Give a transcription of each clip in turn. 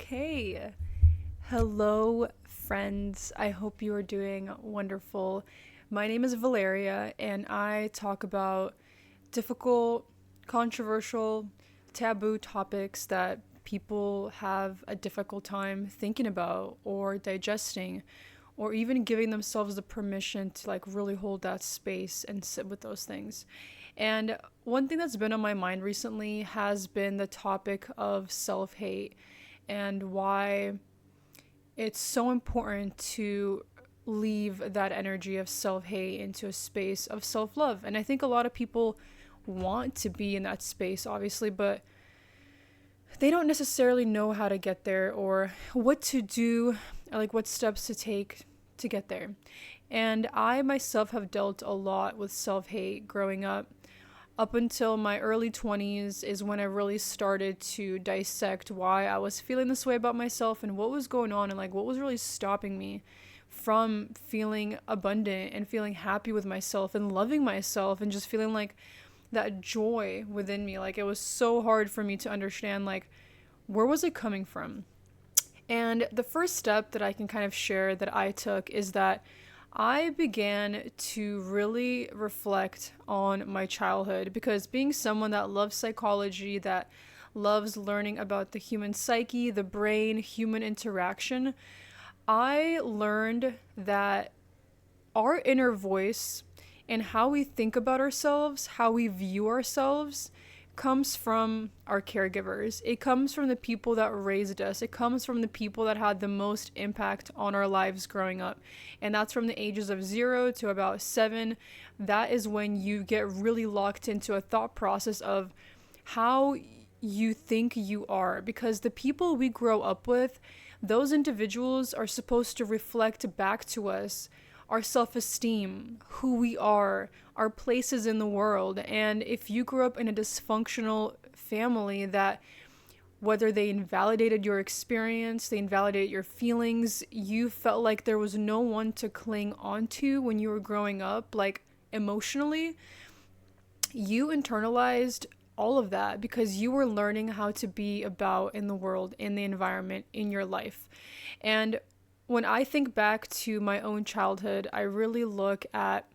Okay. Hello, friends. I hope you are doing wonderful. My name is Valeria, and I talk about difficult, controversial, taboo topics that people have a difficult time thinking about or digesting, or even giving themselves the permission to really hold that space and sit with those things. And one thing that's been on my mind recently has been the topic of self hate and why it's so important to leave that energy of self hate into a space of self love. And I think a lot of people want to be in that space, obviously, but they don't necessarily know how to get there or what to do or what steps to take to get there. And I myself have dealt a lot with self hate growing up. Up until my early 20s is when I really started to dissect why I was feeling this way about myself and what was going on and what was really stopping me from feeling abundant and feeling happy with myself and loving myself and just feeling that joy within me. It was so hard for me to understand where was it coming from? And the first step that I can kind of share that I took is that I began to really reflect on my childhood because being someone that loves psychology, that loves learning about the human psyche, the brain, human interaction, I learned that our inner voice and how we think about ourselves, how we view ourselves, comes from our caregivers. It comes from the people that raised us. It comes from the people that had the most impact on our lives growing up. And that's from the ages of 0 to about 7. That is when you get really locked into a thought process of how you think you are. Because the people we grow up with, those individuals are supposed to reflect back to us our self-esteem, who we are, our places in the world. And if you grew up in a dysfunctional family that whether they invalidated your experience, they invalidated your feelings, you felt like there was no one to cling onto when you were growing up, emotionally, you internalized all of that because you were learning how to be about in the world, in the environment, in your life. And when I think back to my own childhood, I really look at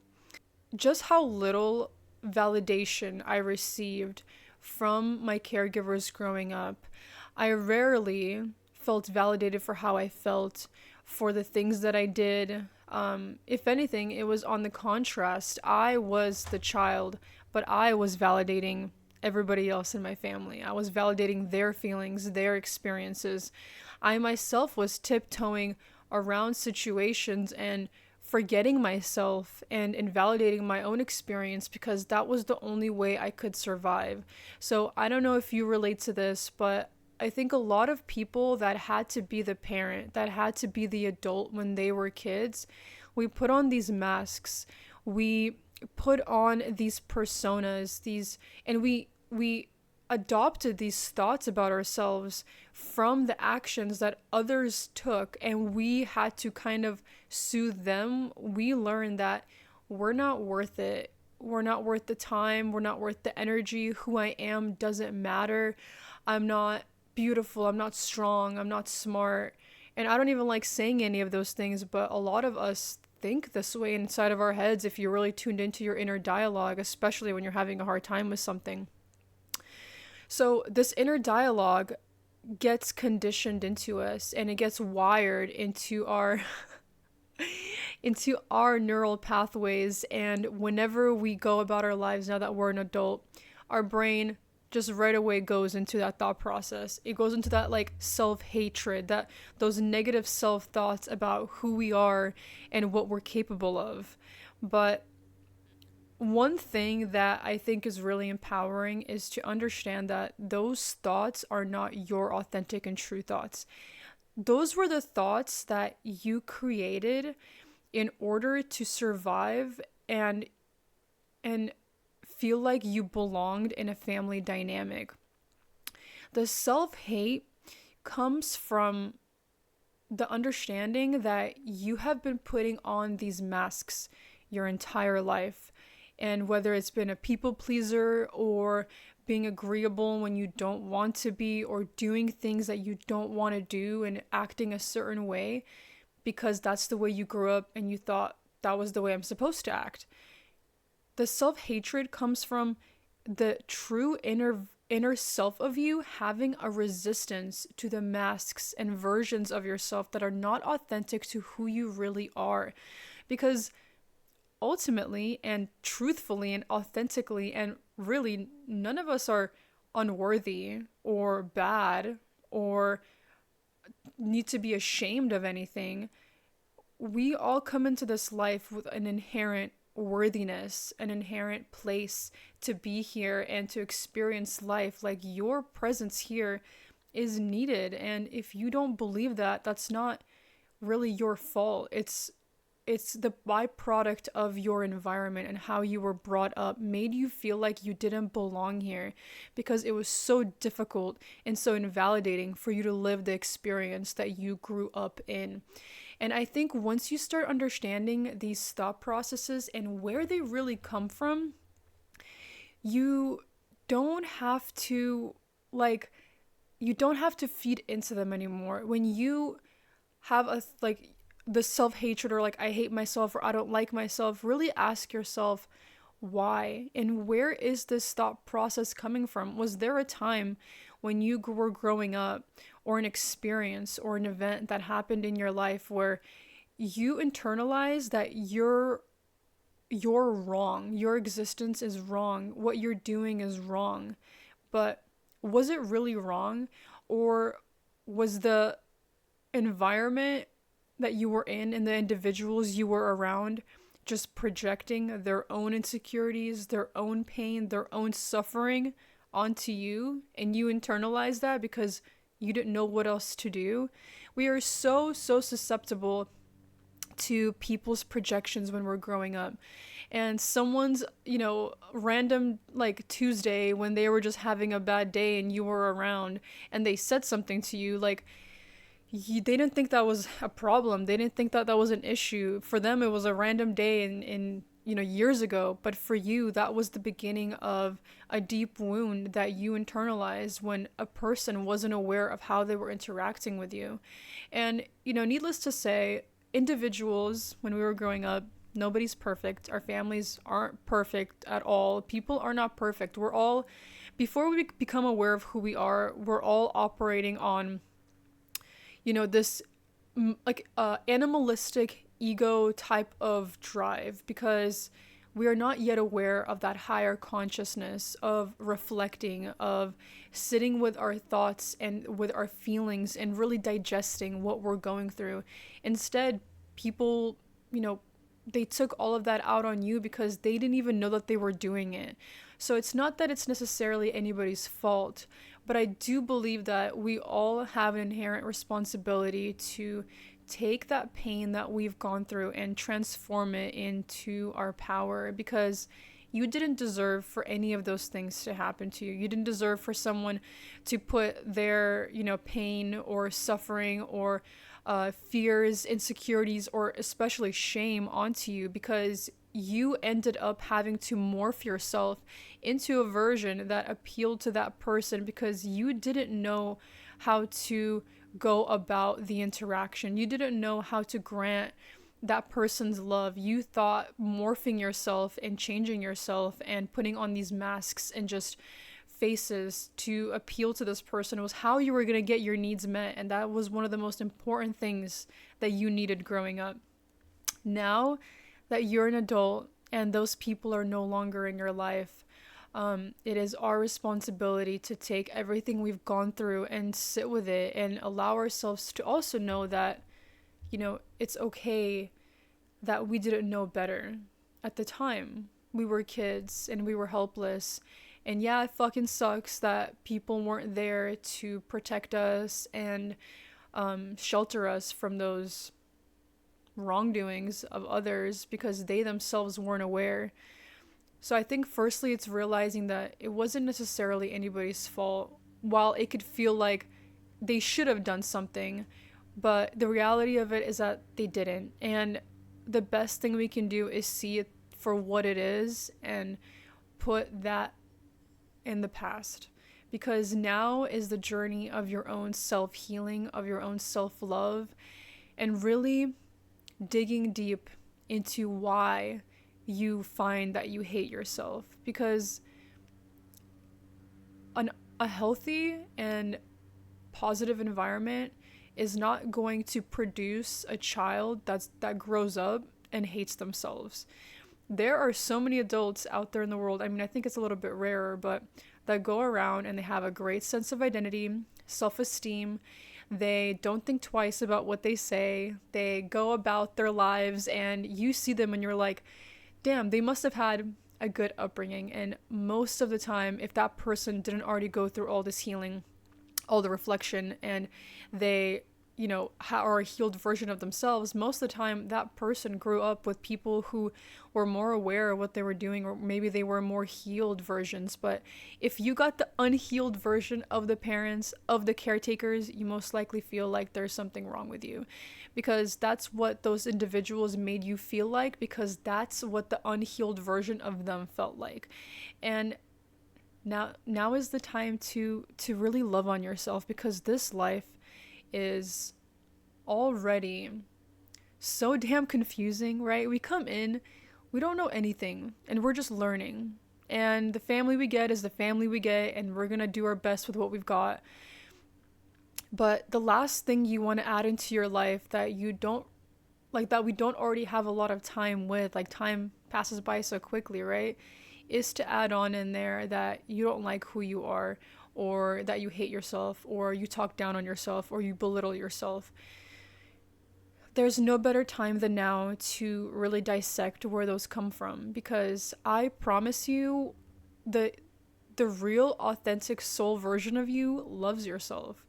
just how little validation I received from my caregivers growing up. I rarely felt validated for how I felt, for the things that I did. If anything, it was on the contrast. I was the child, but I was validating everybody else in my family. I was validating their feelings, their experiences. I myself was tiptoeing around situations and forgetting myself and invalidating my own experience because that was the only way I could survive. So I don't know if you relate to this, but I think a lot of people that had to be the parent, that had to be the adult when they were kids, we put on these masks. We put on these personas, and we adopted these thoughts about ourselves from the actions that others took, and we had to kind of soothe them. We learned that we're not worth it. We're not worth the time. We're not worth the energy. Who I am doesn't matter. I'm not beautiful. I'm not strong. I'm not smart. And I don't even like saying any of those things, but a lot of us think this way inside of our heads if you're really tuned into your inner dialogue, especially when you're having a hard time with something. So this inner dialogue gets conditioned into us and it gets wired into our into our neural pathways, and whenever we go about our lives now that we're an adult, our brain just right away goes into that thought process. It goes into that self-hatred, that those negative self-thoughts about who we are and what we're capable of. But one thing that I think is really empowering is to understand that those thoughts are not your authentic and true thoughts. Those were the thoughts that you created in order to survive and feel like you belonged in a family dynamic. The self-hate comes from the understanding that you have been putting on these masks your entire life. And whether it's been a people pleaser or being agreeable when you don't want to be, or doing things that you don't want to do and acting a certain way because that's the way you grew up and you thought that was the way I'm supposed to act. The self-hatred comes from the true inner self of you having a resistance to the masks and versions of yourself that are not authentic to who you really are. Because ultimately and truthfully and authentically, and really, none of us are unworthy or bad or need to be ashamed of anything. We all come into this life with an inherent worthiness, an inherent place to be here and to experience life. Like, your presence here is needed. And if you don't believe that, that's not really your fault. It's the byproduct of your environment and how you were brought up made you feel like you didn't belong here because it was so difficult and so invalidating for you to live the experience that you grew up in. And I think once you start understanding these thought processes and where they really come from, you don't have to like you don't have to feed into them anymore. When you have a like the self-hatred, or like I hate myself or I don't like myself, really ask yourself why and where is this thought process coming from? Was there a time when you were growing up, or an experience or an event that happened in your life where you internalized that you're wrong, your existence is wrong, what you're doing is wrong? But was it really wrong, or was the environment that you were in and the individuals you were around just projecting their own insecurities, their own pain, their own suffering onto you, and you internalize that because you didn't know what else to do? We are so susceptible to people's projections when we're growing up. And someone's, random like Tuesday when they were just having a bad day and you were around and they said something to you, like, they didn't think that was a problem. They didn't think that that was an issue. For them, it was a random day in years ago. But for you, that was the beginning of a deep wound that you internalized when a person wasn't aware of how they were interacting with you. And, needless to say, individuals, when we were growing up, nobody's perfect. Our families aren't perfect at all. People are not perfect. We're all, before we become aware of who we are, we're all operating on this animalistic ego type of drive, because we are not yet aware of that higher consciousness of reflecting, of sitting with our thoughts and with our feelings and really digesting what we're going through. Instead, people, they took all of that out on you because they didn't even know that they were doing it. So it's not that it's necessarily anybody's fault, but I do believe that we all have an inherent responsibility to take that pain that we've gone through and transform it into our power, because you didn't deserve for any of those things to happen to you. You didn't deserve for someone to put their, pain or suffering or fears, insecurities, or especially shame onto you, because you ended up having to morph yourself into a version that appealed to that person because you didn't know how to go about the interaction. You didn't know how to grant that person's love. You thought morphing yourself and changing yourself and putting on these masks and just faces to appeal to this person was how you were going to get your needs met. And that was one of the most important things that you needed growing up. Now that you're an adult and those people are no longer in your life, it is our responsibility to take everything we've gone through and sit with it and allow ourselves to also know that, it's okay that we didn't know better at the time. We were kids and we were helpless. And yeah, it fucking sucks that people weren't there to protect us and shelter us from those wrongdoings of others because they themselves weren't aware. So I think firstly it's realizing that it wasn't necessarily anybody's fault. While it could feel like they should have done something, but the reality of it is that they didn't. And the best thing we can do is see it for what it is and put that in the past, because now is the journey of your own self-healing, of your own self-love, and really digging deep into why you find that you hate yourself. Because a healthy and positive environment is not going to produce a child that grows up and hates themselves. There are so many adults out there in the world. I mean, I think it's a little bit rarer, but that go around and they have a great sense of identity, self-esteem. They don't think twice about what they say. They go about their lives and you see them and you're like, damn, they must have had a good upbringing. And most of the time, if that person didn't already go through all this healing, all the reflection, and they, are a healed version of themselves, most of the time that person grew up with people who were more aware of what they were doing, or maybe they were more healed versions. But if you got the unhealed version of the parents, of the caretakers, you most likely feel like there's something wrong with you, because that's what those individuals made you feel like, because that's what the unhealed version of them felt like. And now is the time to really love on yourself, because this life is already so damn confusing, right? We come in, we don't know anything, and we're just learning. And the family we get is the family we get, and we're gonna do our best with what we've got. But the last thing you want to add into your life that you don't like, that we don't already have a lot of time with, like time passes by so quickly, right? Is to add on in there that you don't like who you are, or that you hate yourself, or you talk down on yourself, or you belittle yourself. There's no better time than now to really dissect where those come from, because I promise you, the real authentic soul version of you loves yourself.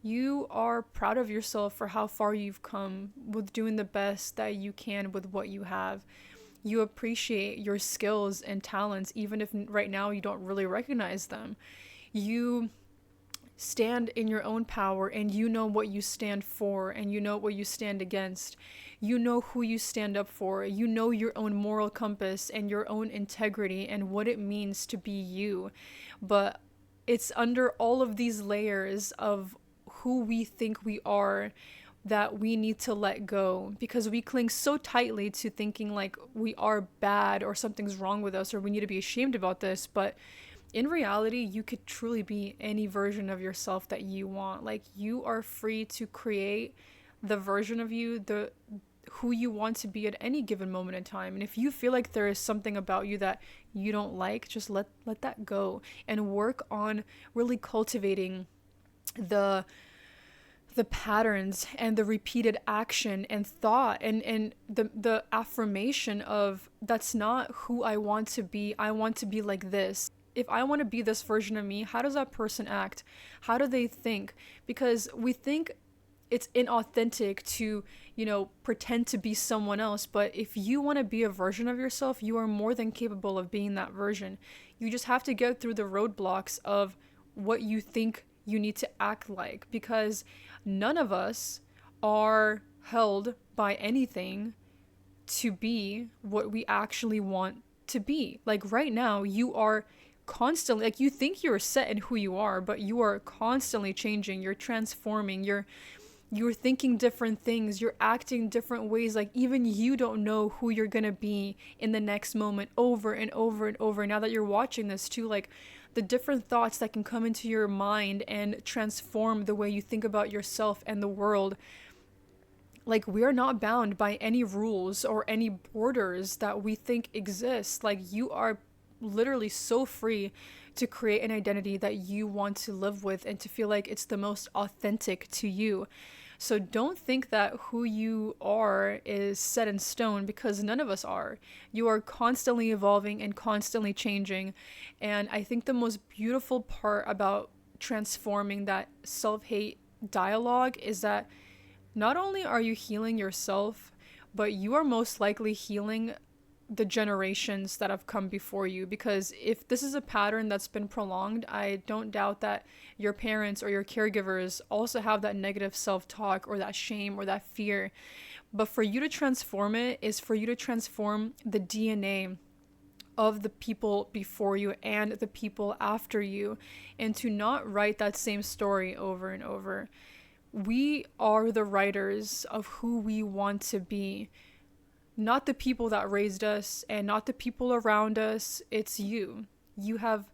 You are proud of yourself for how far you've come with doing the best that you can with what you have. You appreciate your skills and talents, even if right now you don't really recognize them. You stand in your own power, and you know what you stand for, and you know what you stand against. You know who you stand up for. You know your own moral compass and your own integrity and what it means to be you. But it's under all of these layers of who we think we are that we need to let go, because we cling so tightly to thinking like we are bad or something's wrong with us or we need to be ashamed about this. But in reality, you could truly be any version of yourself that you want. Like, you are free to create the version of you, the who you want to be at any given moment in time. And if you feel like there is something about you that you don't like, just let that go and work on really cultivating the patterns and the repeated action and thought and the affirmation of, that's not who I want to be. I want to be like this. If I want to be this version of me, how does that person act? How do they think? Because we think it's inauthentic to, pretend to be someone else. But if you want to be a version of yourself, you are more than capable of being that version. You just have to get through the roadblocks of what you think you need to act like, because none of us are held by anything to be what we actually want to be. Like, right now, you are constantly, like, you think you're set in who you are, but you are constantly changing. You're transforming. You're thinking different things. You're acting different ways. Like, even you don't know who you're gonna be in the next moment, over and over and over. Now that you're watching this too, like, the different thoughts that can come into your mind and transform the way you think about yourself and the world. Like, we are not bound by any rules or any borders that we think exist. Like, you are literally so free to create an identity that you want to live with and to feel like it's the most authentic to you. So don't think that who you are is set in stone, because none of us are. You are constantly evolving and constantly changing. And I think the most beautiful part about transforming that self-hate dialogue is that not only are you healing yourself, but you are most likely healing the generations that have come before you. Because if this is a pattern that's been prolonged, I don't doubt that your parents or your caregivers also have that negative self-talk or that shame or that fear. But for you to transform it is for you to transform the DNA of the people before you and the people after you, and to not write that same story over and over. We are the writers of who we want to be, not the people that raised us and not the people around us. It's you. You have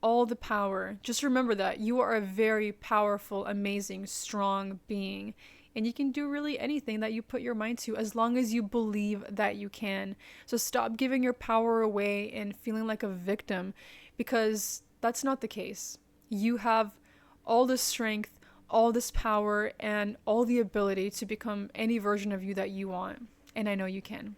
all the power. Just remember that you are a very powerful, amazing, strong being. And you can do really anything that you put your mind to as long as you believe that you can. So stop giving your power away and feeling like a victim, because that's not the case. You have all the strength, all this power, and all the ability to become any version of you that you want. And I know you can.